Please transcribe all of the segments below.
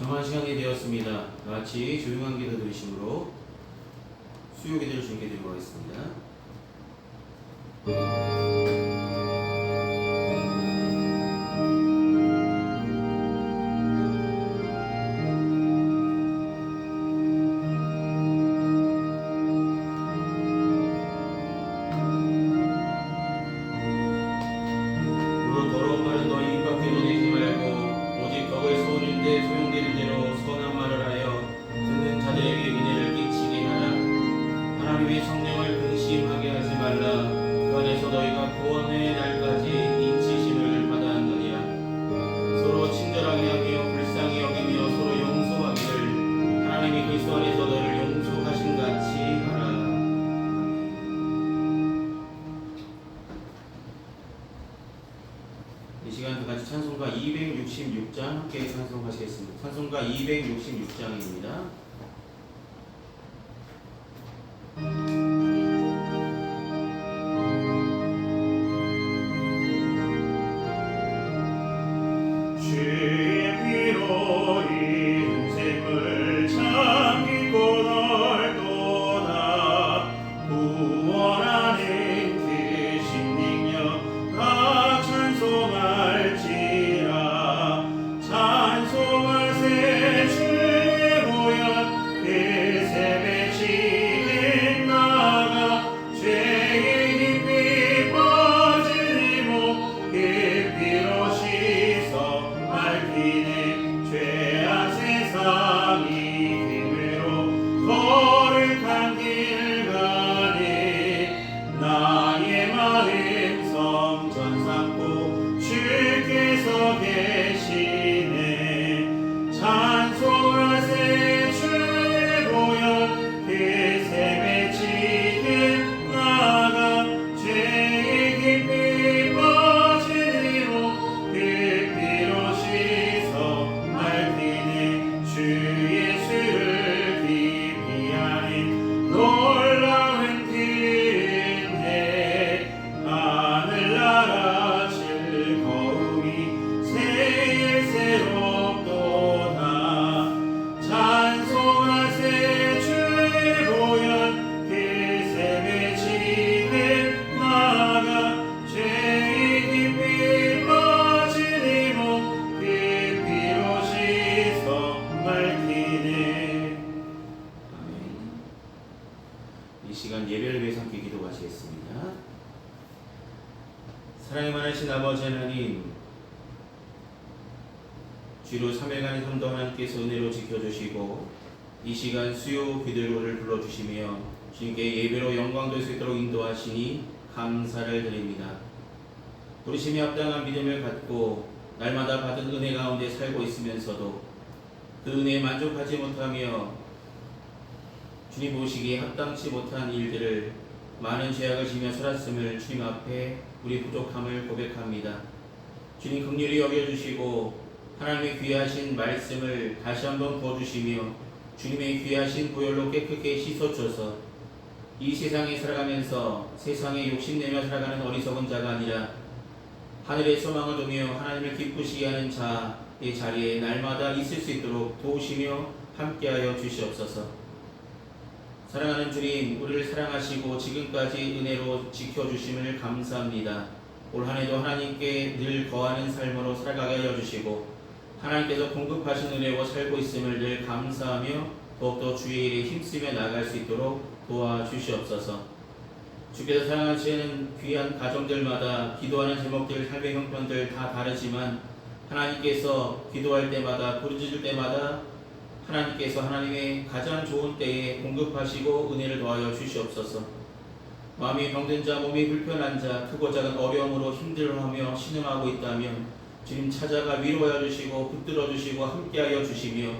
정한 시간이 되었습니다. 다 같이 조용한 기도 드리심으로 수요 기도를 주님께 드리고 하겠습니다. 무릇 더러운 말은 너희 입 밖에 내지 말고 오직 덕을 소원일 때 소용되는 대로 선한 말을 하여 듣는 자들에게 은혜를 끼치게 하라. 하나님의 성령을 근심하게 하지 말라. 그 안에서 너희가 구원의 날까지 인치심을 받아 하느니라. 서로 친절하게 하며 불쌍히 여기며 서로 용서하기를 하나님이 그리스도 안에서 너희를 용서하신 같이 하라. 이 시간 같이 찬송가 266장 함께 찬송하시겠습니다. 찬송가 266장입니다. 이 시간 예배를 위해서 함께 기도하시겠습니다. 사랑이 많으신 아버지 하나님, 주로 3일간의 삶도 하나님께서 은혜로 지켜주시고 이 시간 수요 기도를 불러주시며 주님께 예배로 영광 될 수 있도록 인도하시니 감사를 드립니다. 부르심이 합당한 믿음을 갖고 날마다 받은 은혜 가운데 살고 있으면서도 그 은혜에 만족하지 못하며 주님 보시기에 합당치 못한 일들을 많은 죄악을 지며 살았음을 주님 앞에 우리 부족함을 고백합니다. 주님 긍휼히 여겨주시고 하나님의 귀하신 말씀을 다시 한번 부어주시며 주님의 귀하신 보혈로 깨끗게 씻어줘서 이 세상에 살아가면서 세상에 욕심내며 살아가는 어리석은 자가 아니라 하늘의 소망을 두며 하나님을 기쁘시게 하는 자의 자리에 날마다 있을 수 있도록 도우시며 함께하여 주시옵소서. 사랑하는 주님, 우리를 사랑하시고 지금까지 은혜로 지켜주심을 감사합니다. 올 한해도 하나님께 늘 거하는 삶으로 살아가게 하여 주시고 하나님께서 공급하신 은혜로 살고 있음을 늘 감사하며 더욱더 주의 일에 힘쓰며 나아갈 수 있도록 도와주시옵소서. 주께서 사랑하시는 귀한 가정들마다 기도하는 제목들, 삶의 형편들 다 다르지만 하나님께서 기도할 때마다 부르짖을 때마다 하나님께서 하나님의 가장 좋은 때에 공급하시고 은혜를 더하여 주시옵소서. 마음이 병든 자, 몸이 불편한 자, 크고 작은 어려움으로 힘들어하며 신음하고 있다면 주님 찾아가 위로하여 주시고 붙들어 주시고 함께하여 주시며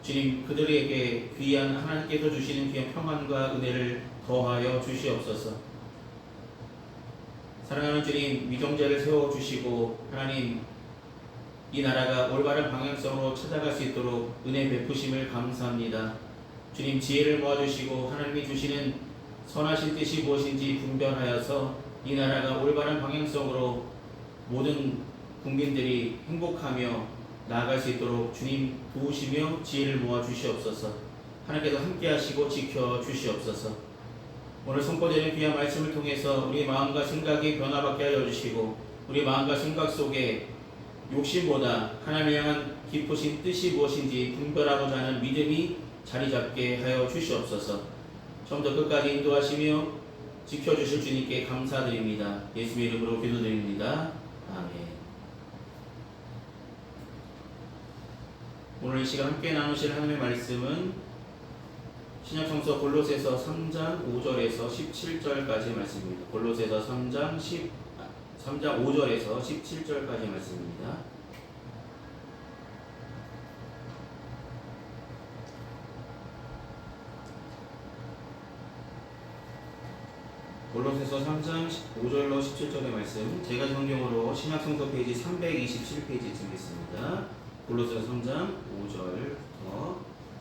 주님 그들에게 귀한 하나님께서 주시는 귀한 평안과 은혜를 더하여 주시옵소서. 사랑하는 주님, 위정자를 세워주시고 하나님 이 나라가 올바른 방향성으로 찾아갈 수 있도록 은혜 베푸심을 감사합니다. 주님 지혜를 모아주시고 하나님이 주시는 선하신 뜻이 무엇인지 분별하여서 이 나라가 올바른 방향성으로 모든 국민들이 행복하며 나아갈 수 있도록 주님 도우시며 지혜를 모아 주시옵소서. 하나님께서 함께 하시고 지켜 주시옵소서. 오늘 선포되는 귀한 말씀을 통해서 우리 마음과 생각이 변화받게 하여 주시고 우리 마음과 생각 속에 욕심보다 하나님을 향한 깊으신 뜻이 무엇인지 분별하고자 하는 믿음이 자리 잡게 하여 주시옵소서. 처음부터 끝까지 인도하시며 지켜주실 주님께 감사드립니다. 예수의 이름으로 기도드립니다. 아멘. 오늘 이 시간 함께 나누실 하나님의 말씀은 신약성서 골로새서 3장 5절에서 17절까지 말씀입니다. 골로새서 3장 5절에서 17절까지 말씀입니다. 골로새서 3장 5절로 17절의 말씀, 제가 성경으로 신약성서 페이지 327페이지쯤 있습니다. 골로새서 3장 5절부터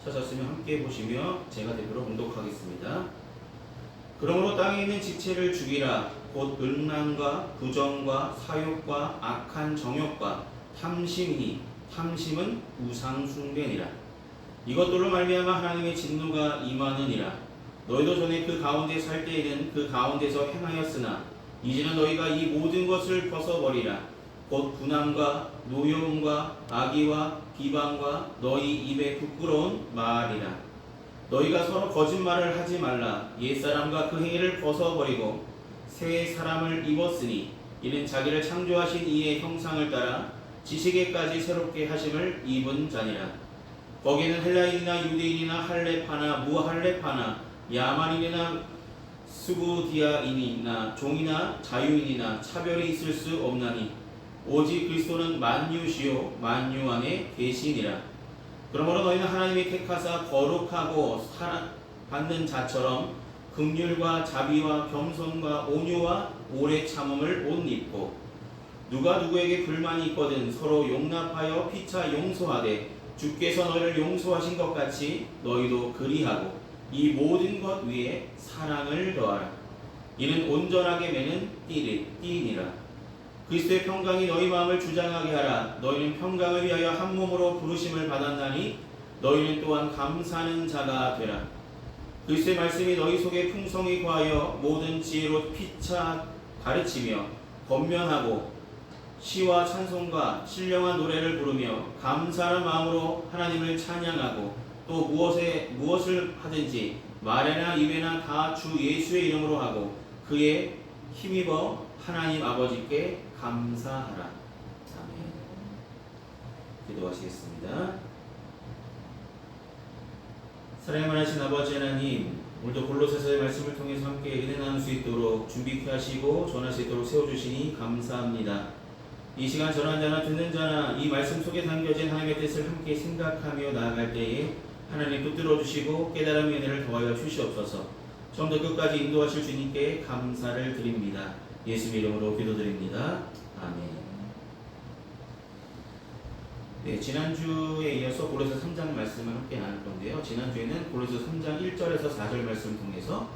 찾았으면 함께 보시며 제가 대표로 봉독하겠습니다. 그러므로 땅에 있는 지체를 죽이라. 곧 음란과 부정과 사욕과 악한 정욕과 탐심이니 탐심은 우상 숭배니라. 이것들로 말미암아 하나님의 진노가 임하느니라. 너희도 전에 그 가운데 살 때에는 그 가운데서 행하였으나 이제는 너희가 이 모든 것을 벗어버리라. 곧 분함과 노여움과 악의와 비방과 너희 입에 부끄러운 말이라. 너희가 서로 거짓말을 하지 말라. 옛사람과 그 행위를 벗어버리고 새 사람을 입었으니 이는 자기를 창조하신 이의 형상을 따라 지식에까지 새롭게 하심을 입은 자니라. 거기에는 헬라인이나 유대인이나 할레파나 무할레파나 야만인이나 스구디아인이나 종이나 자유인이나 차별이 있을 수 없나니 오직 그리스도는 만유시요 만유 안에 계시니라. 그러므로 너희는 하나님이 택하사 거룩하고 사랑받는 자처럼 긍휼과 자비와 겸손과 온유와 오래 참음을 옷 입고 누가 누구에게 불만이 있거든 서로 용납하여 피차 용서하되 주께서 너희를 용서하신 것 같이 너희도 그리하고 이 모든 것 위에 사랑을 더하라. 이는 온전하게 매는 띠니라. 그리스도의 평강이 너희 마음을 주장하게 하라. 너희는 평강을 위하여 한 몸으로 부르심을 받았나니 너희는 또한 감사하는 자가 되라. 그리스도의 말씀이 너희 속에 풍성히 거하여 모든 지혜로 피차 가르치며 권면하고 시와 찬송과 신령한 노래를 부르며 감사하는 마음으로 하나님을 찬양하고 또 무엇을 하든지 말에나 입에나 다 주 예수의 이름으로 하고 그의 힘입어 하나님 아버지께 감사하라. 아멘. 기도하시겠습니다. 사랑의 많으신 아버지 하나님, 오늘도 골로새서의 말씀을 통해서 함께 은혜 나눌 수 있도록 준비케 하시고 전할 수 있도록 세워주시니 감사합니다. 이 시간 전하는 자나 듣는 자나 이 말씀 속에 담겨진 하나님의 뜻을 함께 생각하며 나아갈 때에 하나님 붙들어 주시고 깨달음의 은혜를 더하여 주시옵소서. 처음부터 끝까지 인도하실 주님께 감사를 드립니다. 예수 이름으로 기도드립니다. 아멘. 네, 지난주에 이어서 골로새 3장 말씀을 함께 나눌 건데요. 지난주에는 골로새 3장 1절에서 4절 말씀을 통해서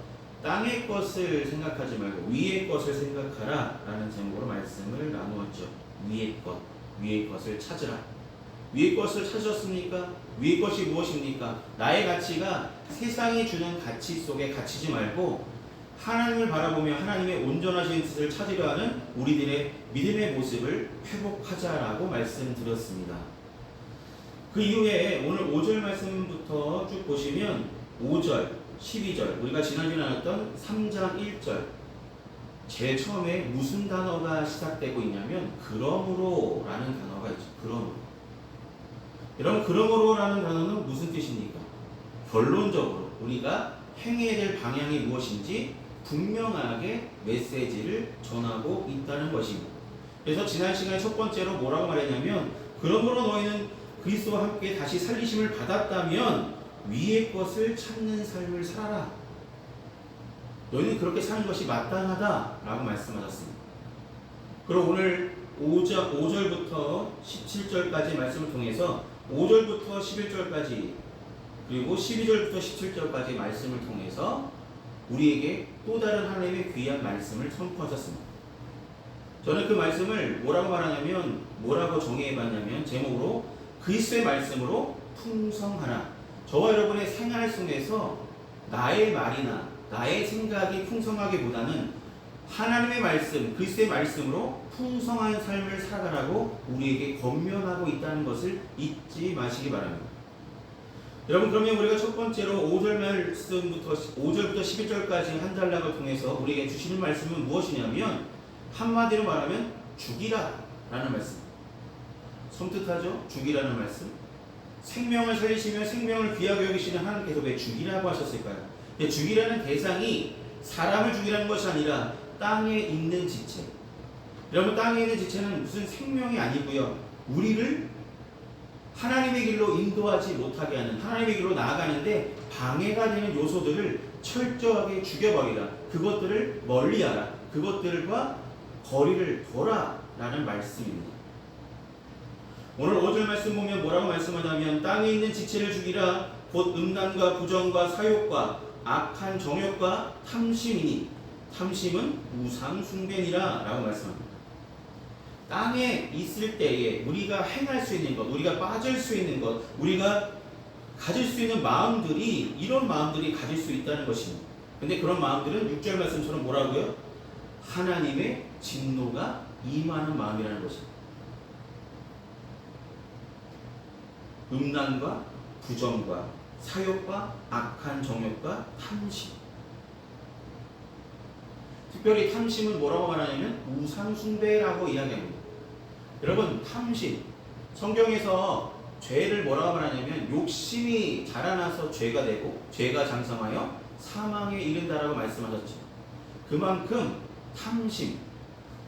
땅의 것을 생각하지 말고 위의 것을 생각하라 라는 제목으로 말씀을 나누었죠. 위의 것을 찾으라. 위의 것을 찾으셨습니까? 위의 것이 무엇입니까? 나의 가치가 세상이 주는 가치 속에 갇히지 말고 하나님을 바라보며 하나님의 온전하신 뜻을 찾으려 하는 우리들의 믿음의 모습을 회복하자라고 말씀드렸습니다. 그 이후에 오늘 5절 말씀부터 쭉 보시면 5절, 12절, 우리가 지난주에 나눴던 3장 1절 제일 처음에 무슨 단어가 시작되고 있냐면 그러므로 라는 단어가 있죠. 그러므로. 여러분, 그러므로라는 단어는 무슨 뜻입니까? 결론적으로 우리가 행해야 될 방향이 무엇인지 분명하게 메시지를 전하고 있다는 것입니다. 그래서 지난 시간에 첫 번째로 뭐라고 말했냐면 그러므로 너희는 그리스도와 함께 다시 살리심을 받았다면 위의 것을 찾는 삶을 살아라. 너희는 그렇게 사는 것이 마땅하다라고 말씀하셨습니다. 그리고 오늘 5절부터 17절까지 말씀을 통해서 5절부터 11절까지 그리고 12절부터 17절까지 말씀을 통해서 우리에게 또 다른 하나님의 귀한 말씀을 선포하셨습니다. 저는 그 말씀을 뭐라고 말하냐면 뭐라고 정의해봤냐면 제목으로 그리스도의 말씀으로 풍성하라. 저와 여러분의 생활 속에서 나의 말이나 나의 생각이 풍성하기보다는 하나님의 말씀, 그리스도의 말씀으로 풍성한 삶을 살아가라고 우리에게 권면하고 있다는 것을 잊지 마시기 바랍니다. 여러분, 그러면 우리가 첫 번째로 5절 말씀부터 5절부터 11절까지 한 단락을 통해서 우리에게 주시는 말씀은 무엇이냐면, 한마디로 말하면 죽이라 라는 말씀. 섬뜩하죠? 죽이라는 말씀. 생명을 살리시며 생명을 귀하게 여기시는 하나님께서 왜 죽이라고 하셨을까요? 죽이라는 대상이 사람을 죽이라는 것이 아니라 땅에 있는 지체. 여러분, 땅에 있는 지체는 무슨 생명이 아니고요, 우리를 하나님의 길로 인도하지 못하게 하는, 하나님의 길로 나아가는데 방해가 되는 요소들을 철저하게 죽여버리라. 그것들을 멀리하라. 그것들과 거리를 둬라 라는 말씀입니다. 오늘 5절 말씀 보면 뭐라고 말씀하냐면, 땅에 있는 지체를 죽이라. 곧 음란과 부정과 사욕과 악한 정욕과 탐심이니, 탐심은 우상 숭배니라 라고 말씀합니다. 땅에 있을 때에 우리가 행할 수 있는 것, 우리가 빠질 수 있는 것, 우리가 가질 수 있는 마음들이, 이런 마음들이 가질 수 있다는 것입니다. 근데 그런 마음들은 6절 말씀처럼 뭐라고요? 하나님의 진노가 임하는 마음이라는 것입니다. 음란과 부정과 사욕과 악한 정욕과 탐심. 특별히 탐심은 뭐라고 말하냐면 우상숭배라고 이야기합니다. 여러분, 탐심, 성경에서 죄를 뭐라고 말하냐면 욕심이 자라나서 죄가 되고 죄가 장성하여 사망에 이른다라고 말씀하셨죠. 그만큼 탐심,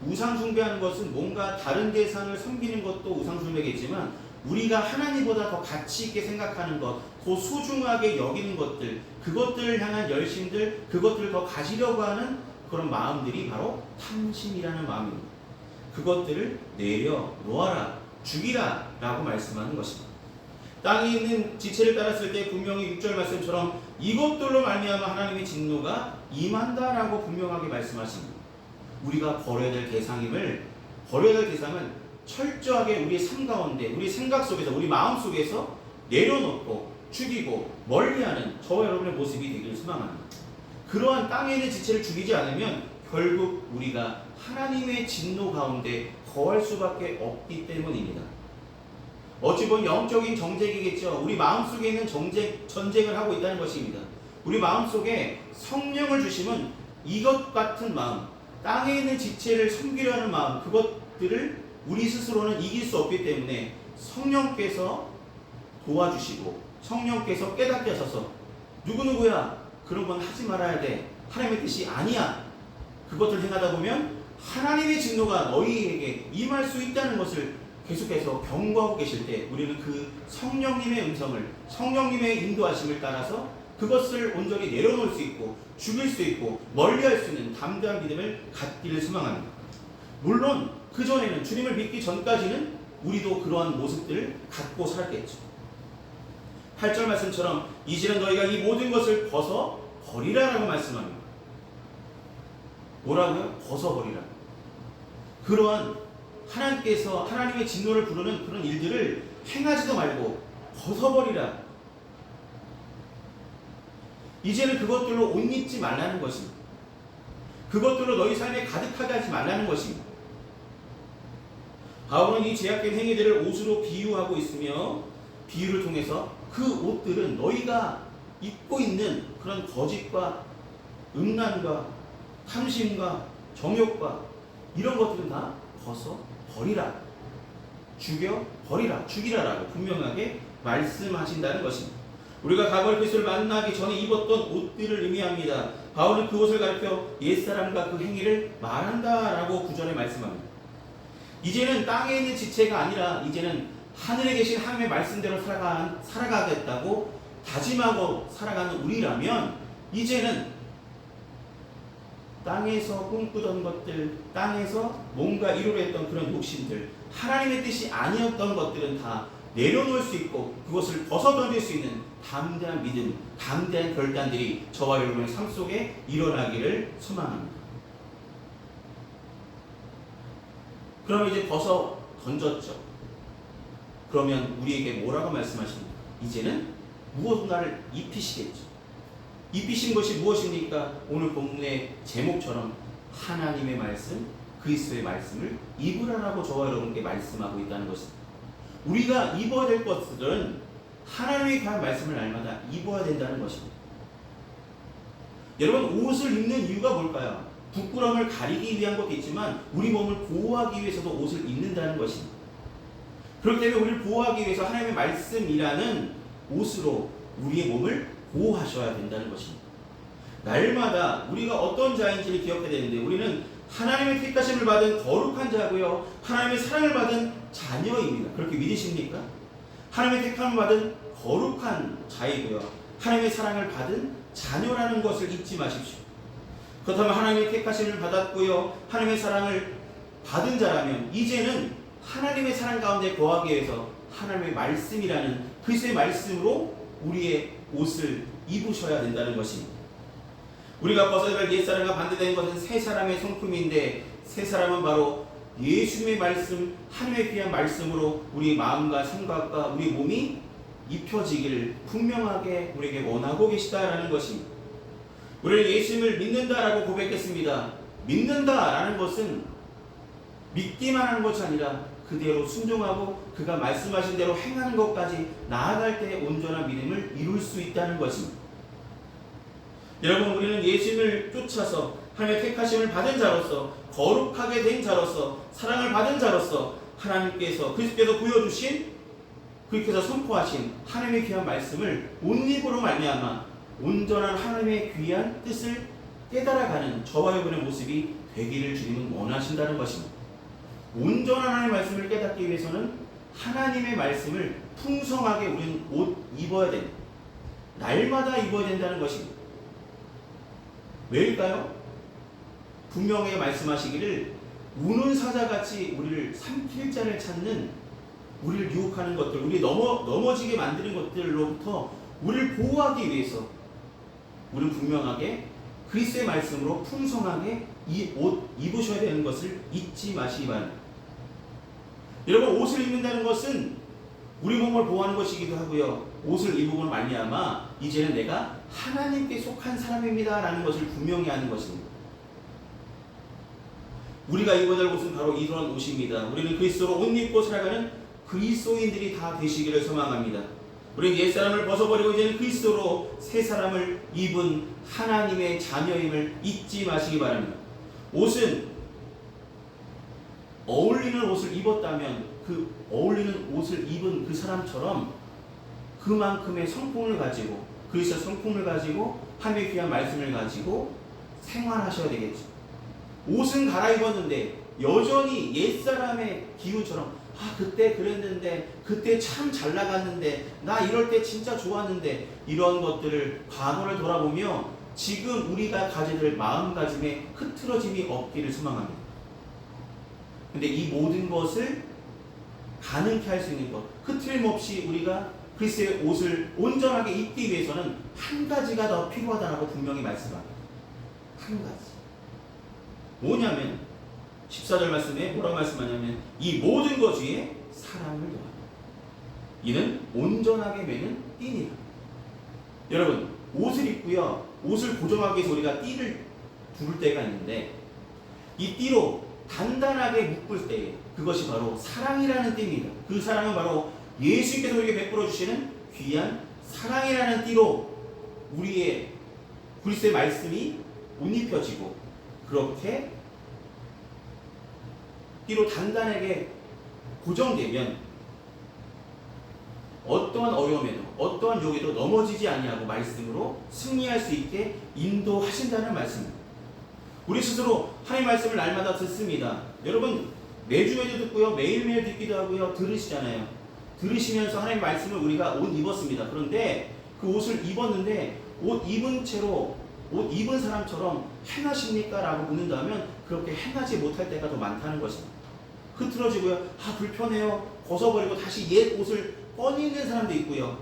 우상숭배하는 것은 뭔가 다른 대상을 섬기는 것도 우상숭배겠지만, 우리가 하나님보다 더 가치 있게 생각하는 것, 더 소중하게 여기는 것들, 그것들을 향한 열심들, 그것들을 더 가지려고 하는 그런 마음들이 바로 탐심이라는 마음입니다. 그것들을 내려놓아라, 죽이라 라고 말씀하는 것입니다. 땅에 있는 지체를 따랐을 때 분명히 6절 말씀처럼 이것들로 말미암아 하나님의 진노가 임한다라고 분명하게 말씀하십니다. 우리가 버려야 될 대상임을, 버려야 될 대상은 철저하게 우리의 삶 가운데, 우리 생각 속에서, 우리 마음 속에서 내려놓고 죽이고 멀리하는 저와 여러분의 모습이 되기를 소망합니다. 그러한 땅에 있는 지체를 죽이지 않으면 결국 우리가 하나님의 진노 가운데 거할 수밖에 없기 때문입니다. 어찌 보면 영적인 정쟁이겠죠. 우리 마음속에 있는 전쟁을 하고 있다는 것입니다. 우리 마음속에 성령을 주시면 이것 같은 마음, 땅에 있는 지체를 섬기려 하는 마음, 그것들을 우리 스스로는 이길 수 없기 때문에 성령께서 도와주시고 성령께서 깨닫게 하셔서 누구누구야, 그런 건 하지 말아야 돼, 하나님의 뜻이 아니야, 그것을 행하다 보면 하나님의 진노가 너희에게 임할 수 있다는 것을 계속해서 경고하고 계실 때, 우리는 그 성령님의 음성을, 성령님의 인도하심을 따라서 그것을 온전히 내려놓을 수 있고 죽일 수 있고 멀리할 수 있는 담대한 믿음을 갖기를 소망합니다. 물론 그전에는, 주님을 믿기 전까지는 우리도 그러한 모습들을 갖고 살았겠죠. 8절 말씀처럼 이제는 너희가 이 모든 것을 벗어버리라 라고 말씀합니다. 뭐라고요? 벗어버리라. 그러한 하나님께서 하나님의 진노를 부르는 그런 일들을 행하지도 말고 벗어버리라. 이제는 그것들로 옷 입지 말라는 것입니다. 그것들로 너희 삶에 가득하게 하지 말라는 것입니다. 바울은 이 제약된 행위들을 옷으로 비유하고 있으며, 비유를 통해서 그 옷들은 너희가 입고 있는 그런 거짓과 음란과 탐심과 정욕과 이런 것들은 다 벗어버리라, 죽여버리라, 죽이라라고 분명하게 말씀하신다는 것입니다. 우리가 과거의 그리스도를 만나기 전에 입었던 옷들을 의미합니다. 바울은 그 옷을 가리켜 옛사람과 그 행위를 말한다라고 9절에 말씀합니다. 이제는 땅에 있는 지체가 아니라 이제는 하늘에 계신 하나님의 말씀대로 살아가겠다고 다짐하고 살아가는 우리라면, 이제는 땅에서 꿈꾸던 것들, 땅에서 뭔가 이루려 했던 그런 욕심들, 하나님의 뜻이 아니었던 것들은 다 내려놓을 수 있고 그것을 벗어던질 수 있는 담대한 믿음, 담대한 결단들이 저와 여러분의 삶 속에 일어나기를 소망합니다. 그럼 이제 벗어 던졌죠. 그러면 우리에게 뭐라고 말씀하십니까? 이제는 무엇인가를 입히시겠죠. 입히신 것이 무엇입니까? 오늘 본문의 제목처럼 하나님의 말씀, 그리스도의 말씀을 입으라라고 저와 여러분께 말씀하고 있다는 것입니다. 우리가 입어야 될 것들은 하나님의 귀한 말씀을 날마다 입어야 된다는 것입니다. 여러분, 옷을 입는 이유가 뭘까요? 부끄러움을 가리기 위한 것도 있지만 우리 몸을 보호하기 위해서도 옷을 입는다는 것입니다. 그렇기 때문에 우리를 보호하기 위해서 하나님의 말씀이라는 옷으로 우리의 몸을 보호하셔야 된다는 것입니다. 날마다 우리가 어떤 자인지를 기억해야 되는데, 우리는 하나님의 택하심을 받은 거룩한 자고요, 하나님의 사랑을 받은 자녀입니다. 그렇게 믿으십니까? 하나님의 택함을 받은 거룩한 자이고요, 하나님의 사랑을 받은 자녀라는 것을 잊지 마십시오. 그렇다면 하나님의 택하심을 받았고요, 하나님의 사랑을 받은 자라면 이제는 하나님의 사랑 가운데 거하기 위해서 하나님의 말씀이라는 그리스도의 말씀으로 우리의 옷을 입으셔야 된다는 것입니다. 우리가 벗어야 할 옛사람과 반대된 것은 새 사람의 성품인데, 새 사람은 바로 예수님의 말씀, 하나님의 귀한 말씀으로 우리 마음과 생각과 우리 몸이 입혀지기를 분명하게 우리에게 원하고 계시다라는 것입니다. 우리는 예수님을 믿는다라고 고백했습니다. 믿는다라는 것은 믿기만 하는 것이 아니라 그대로 순종하고 그가 말씀하신 대로 행하는 것까지 나아갈 때 온전한 믿음을 이룰 수 있다는 것입니다. 여러분, 우리는 예수님을 쫓아서 하나님의 택하심을 받은 자로서, 거룩하게 된 자로서, 사랑을 받은 자로서 하나님께서, 그리스도께서 보여주신, 그리스도께서 선포하신 하나님의 귀한 말씀을 옷 입으로 말미암아 온전한 하나님의 귀한 뜻을 깨달아가는 저와 여러분의 모습이 되기를 주님은 원하신다는 것입니다. 온전한 하나님의 말씀을 깨닫기 위해서는 하나님의 말씀을 풍성하게 우리는 옷 입어야 됩니다. 날마다 입어야 된다는 것입니다. 왜일까요? 분명하게 말씀하시기를 우는 사자같이 우리를 삼킬 자를 찾는, 우리를 유혹하는 것들, 우리 넘어지게 만드는 것들로부터 우리를 보호하기 위해서 우리는 분명하게 그리스도의 말씀으로 풍성하게 이 옷 입으셔야 되는 것을 잊지 마시기 바랍니다. 여러분, 옷을 입는다는 것은 우리 몸을 보호하는 것이기도 하고요, 옷을 입음으로 말미암아 이제는 내가 하나님께 속한 사람입니다 라는 것을 분명히 하는 것입니다. 우리가 입어야 될 옷은 바로 이런 옷입니다. 우리는 그리스도로 옷 입고 살아가는 그리스도인들이 다 되시기를 소망합니다. 우리는 옛사람을 벗어버리고 이제는 그리스도로 새 사람을 입은 하나님의 자녀임을 잊지 마시기 바랍니다. 옷은 어울리는 옷을 입었다면 그 어울리는 옷을 입은 그 사람처럼 그만큼의 성품을 가지고, 그리스도의 성품을 가지고 하나님의 귀한 말씀을 가지고 생활하셔야 되겠죠. 옷은 갈아입었는데 여전히 옛사람의 기운처럼, 그때 그랬는데, 그때 참 잘 나갔는데, 나 이럴 때 진짜 좋았는데, 이런 것들을 과거를 돌아보며 지금 우리가 가져야 될 마음가짐에 흐트러짐이 없기를 소망합니다. 근데 이 모든 것을 가능케 할 수 있는 것, 흐트림 없이 우리가 그리스도의 옷을 온전하게 입기 위해서는 한 가지가 더 필요하다고 분명히 말씀합니다. 한 가지. 뭐냐면 14절 말씀에 뭐라고 말씀하냐면 이 모든 것 위에 사랑을 더하라. 이는 온전하게 매는 띠니라. 여러분, 옷을 입고요, 옷을 고정하기 위해서 우리가 띠를 두를 때가 있는데, 이 띠로 단단하게 묶을 때 그것이 바로 사랑이라는 띠입니다. 그 사랑은 바로 예수님께서 우리에게 베풀어 주시는 귀한 사랑이라는 띠로 우리의 그리스도의 말씀이 옷 입혀지고, 그렇게 띠로 단단하게 고정되면 어떠한 어려움에도 어떠한 욕에도 넘어지지 아니하고 말씀으로 승리할 수 있게 인도하신다는 말씀입니다. 우리 스스로 하나님의 말씀을 날마다 듣습니다. 여러분, 매주 듣고요, 매일매일 듣기도 하고요, 들으시잖아요. 들으시면서 하나님의 말씀을 우리가 옷 입었습니다. 그런데 그 옷을 입었는데 옷 입은 채로, 옷 입은 사람처럼 행하십니까? 라고 묻는다면 그렇게 행하지 못할 때가 더 많다는 것입니다. 흐트러지고요, 불편해요, 벗어버리고 다시 옛 옷을 꺼내 입는 사람도 있고요,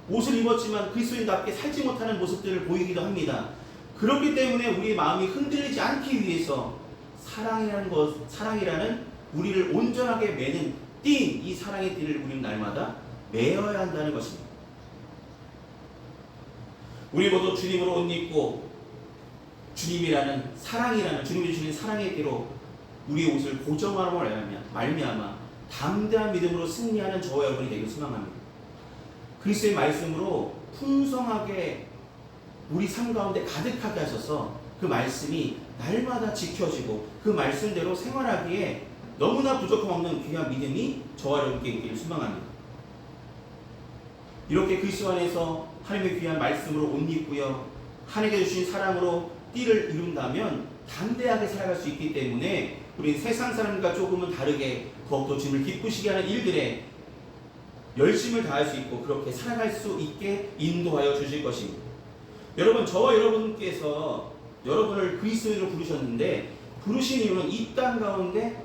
옷을 입었지만 그리스도인답게 살지 못하는 모습들을 보이기도 합니다. 그렇기 때문에 우리의 마음이 흔들리지 않기 위해서 사랑이라는 우리를 온전하게 매는 띈 이 사랑의 띠를 우리는 날마다 매어야 한다는 것입니다. 우리 모두 주님으로 옷 입고 주님이라는 사랑이라는 주님이 주신 사랑의 띠로 우리 옷을 고정함으로 말미암아 담대한 믿음으로 승리하는 저와 여러분이 되길 소망합니다. 그리스도의 말씀으로 풍성하게 우리 삶 가운데 가득하게 하셔서 그 말씀이 날마다 지켜지고 그 말씀대로 생활하기에 너무나 부족함 없는 귀한 믿음이 저와 여러분께 있기를 소망합니다. 이렇게 그리스도 안에서 하나님의 귀한 말씀으로 옷 입고요, 하나님께 주신 사랑으로 띠를 이룬다면 담대하게 살아갈 수 있기 때문에 우리 세상 사람과 조금은 다르게 더욱더 주님을 기쁘시게 하는 일들에 열심을 다할 수 있고 그렇게 살아갈 수 있게 인도하여 주실 것입니다. 여러분, 저와 여러분께서 여러분을 그리스도인으로 부르셨는데 부르신 이유는 이 땅 가운데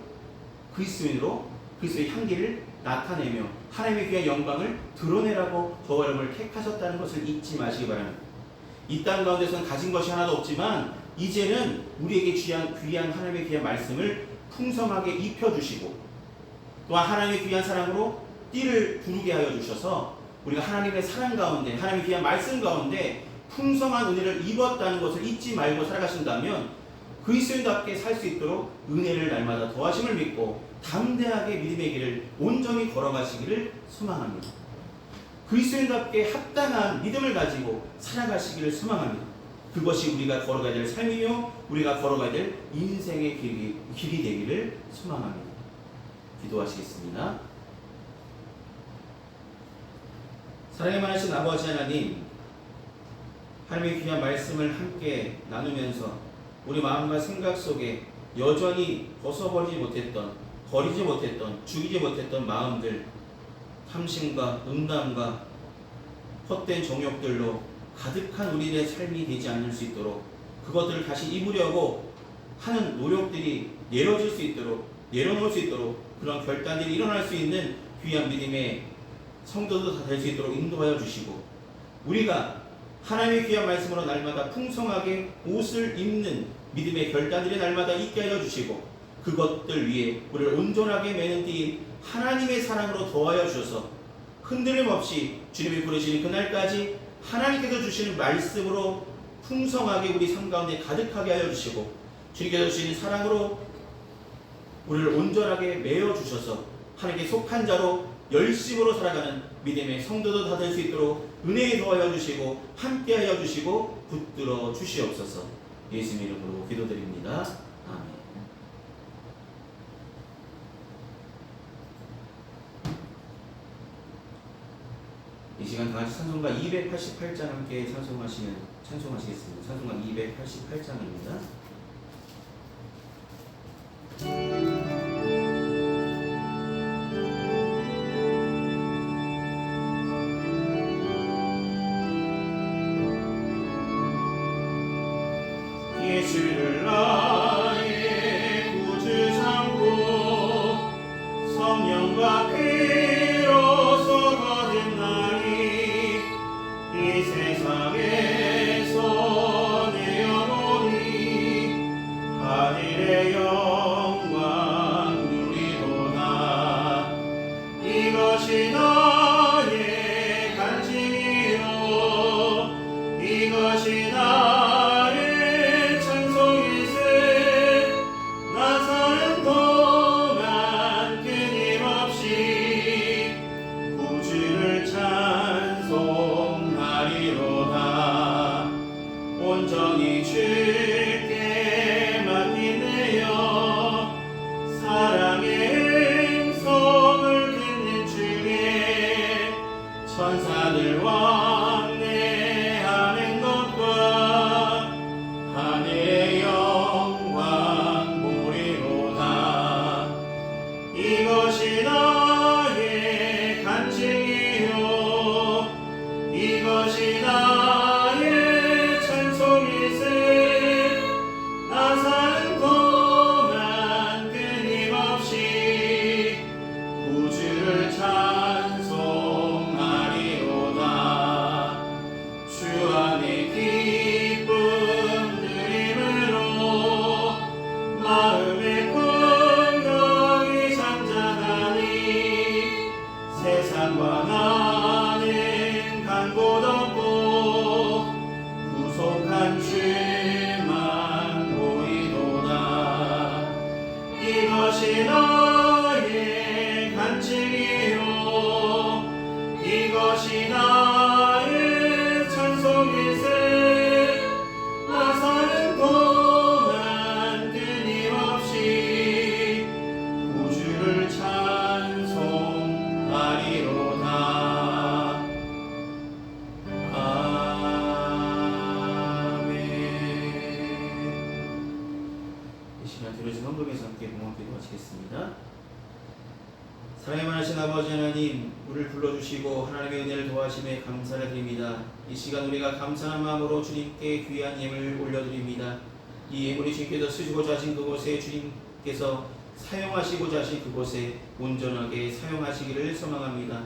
그리스도인으로 그리스도의 향기를 나타내며 하나님의 귀한 영광을 드러내라고 저와 여러분을 택하셨다는 것을 잊지 마시기 바랍니다. 이 땅 가운데서는 가진 것이 하나도 없지만 이제는 우리에게 귀한 하나님의 귀한 말씀을 풍성하게 입혀주시고 또한 하나님의 귀한 사랑으로 띠를 부르게 하여 주셔서 우리가 하나님의 사랑 가운데 하나님의 귀한 말씀 가운데 풍성한 은혜를 입었다는 것을 잊지 말고 살아가신다면 그리스도인답게 살 수 있도록 은혜를 날마다 더하심을 믿고 담대하게 믿음의 길을 온전히 걸어가시기를 소망합니다. 그리스도인답게 합당한 믿음을 가지고 살아가시기를 소망합니다. 그것이 우리가 걸어가야 될 삶이며 우리가 걸어가야 될 인생의 길이 되기를 소망합니다. 기도하시겠습니다. 사랑의 많으신 아버지 하나님, 하나님의 귀한 말씀을 함께 나누면서 우리 마음과 생각 속에 여전히 벗어버리지 못했던, 버리지 못했던, 죽이지 못했던 마음들, 탐심과 음란과 헛된 정욕들로 가득한 우리의 삶이 되지 않을 수 있도록 그것들을 다시 입으려고 하는 노력들이 내려질 수 있도록, 내려놓을 수 있도록 그런 결단들이 일어날 수 있는 귀한 믿음의 성도도 다 될 수 있도록 인도하여 주시고 우리가 하나님의 귀한 말씀으로 날마다 풍성하게 옷을 입는 믿음의 결단들이 날마다 있게 하여 주시고 그것들 위에 우리를 온전하게 매는 띠 하나님의 사랑으로 더하여 주셔서 흔들림 없이 주님이 부르시는 그날까지 하나님께서 주시는 말씀으로 풍성하게 우리 삶 가운데 가득하게 하여 주시고 주님께서 주시는 사랑으로 우리를 온전하게 매어 주셔서 하나님께 속한 자로 열심으로 살아가는 믿음의 성도도 다 될 수 있도록 은혜에 더하여 주시고 함께 하여 주시고 붙들어 주시옵소서. 예수님 이름으로 기도드립니다. 아멘. 이 시간 다같이 찬송가 288장 함께 찬송하시겠습니다. 찬송가 288장입니다. 예수를 나의 구주 삼고 성령과 피로서 거듭나니 이 세상에서 내 영혼이 이것이 나의 간증이요 이것이 나의 찬송일세 나 사는 동안 끊임없이 구주를 찬송하리로다. 들으신 헌금에서 함께 봉헌기도 마치겠습니다. 사랑이 많으신 아버지 하나님, 우리를 불러주시고 하나님의 은혜를 도와주심에 감사를 드립니다. 이 시간 우리가 감사한 마음으로 주님께 귀한 예물을 올려드립니다. 이 예물이 주님께서 쓰시고자 하신 그곳에 주님께서 사용하시고자 하신 그곳에 온전하게 사용하시기를 소망합니다.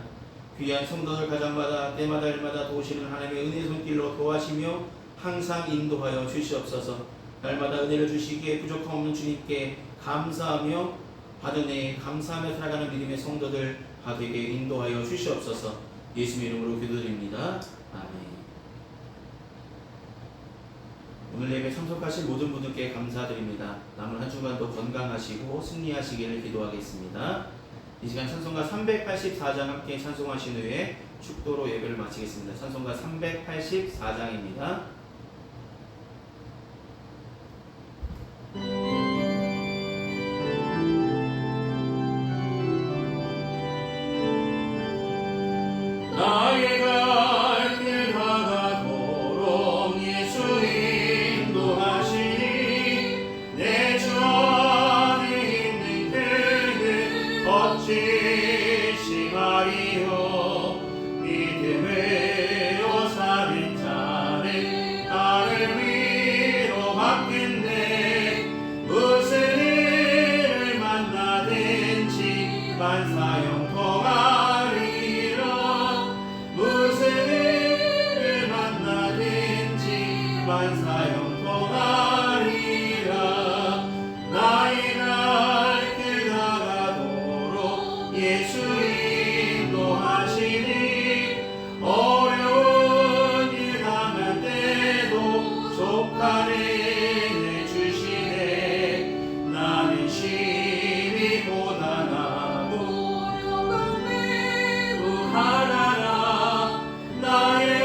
귀한 성도들 가정마다 때마다 일마다 도우시는 하나님의 은혜 손길로 도와시며 항상 인도하여 주시옵소서. 날마다 은혜를 주시기에 부족함 없는 주님께 감사하며 받은 은혜에 감사하며 살아가는 믿음의 성도들 다 되게 인도하여 주시옵소서. 예수의 이름으로 기도드립니다. 아멘. 오늘 예배 참석하신 모든 분들께 감사드립니다. 남은 한 주간도 건강하시고 승리하시기를 기도하겠습니다. 이 시간 찬송가 384장 함께 찬송하신 후에 축도로 예배를 마치겠습니다. 찬송가 384장입니다. 나의 갈 길 다가도록 예수 인도하시니 내 주 안에 있는 그는 어찌 심하리요 믿음으로 사는 자는 나를 위로받겠네 무슨 일을 만나든지 만사형통하리라 만사형통하리라. 나의 갈 길 다가도록 예수 인도하시니 어려운 일 당할 때도 족한 은혜 주시네. 나는 심히 고단하고 어려운 매우 하나라. 나의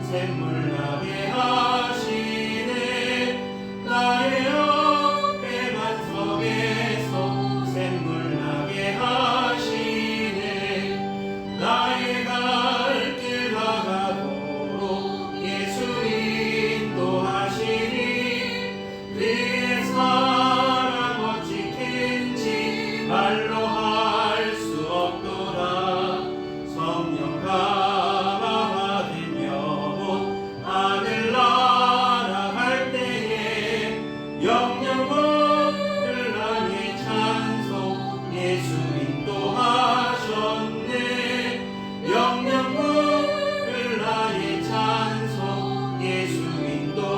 샘물 나게 하시네. 나의 옆에 반석에서 샘물 나게 하시네. 나의 갈 길 다가도록 예수 인도하시니 그의 사랑 어찌 큰지 말로 할 수 없도다. 성령 영영을 나의 찬송 예수 인도하셨네. 영영을 나의 찬송 예수 인도하셨네.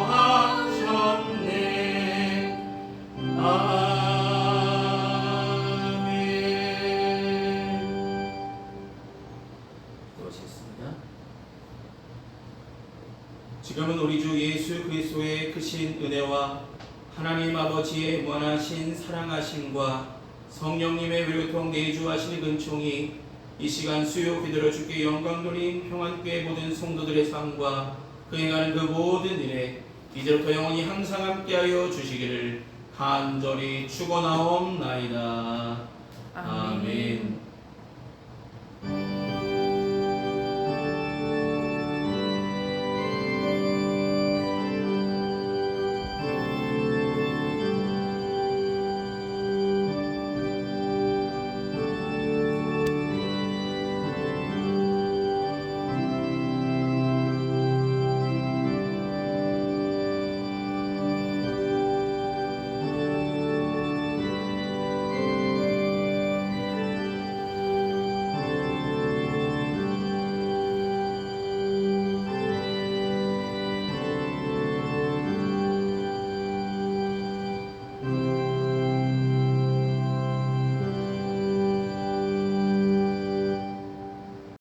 아멘. 고맙습니다. 지금은 우리 주 예수 그리스도의 크신 은혜와 하나님 아버지의 무한하신 사랑하심과 성령님의 외로통 내주하시는 은총이 이 시간 수요 기도로 주께 영광 돌림 평안교회 모든 성도들의 삶과 그 행하는 그 모든 일에 이제부터 영원히 항상 함께하여 주시기를 간절히 축원하옵나이다. 아멘.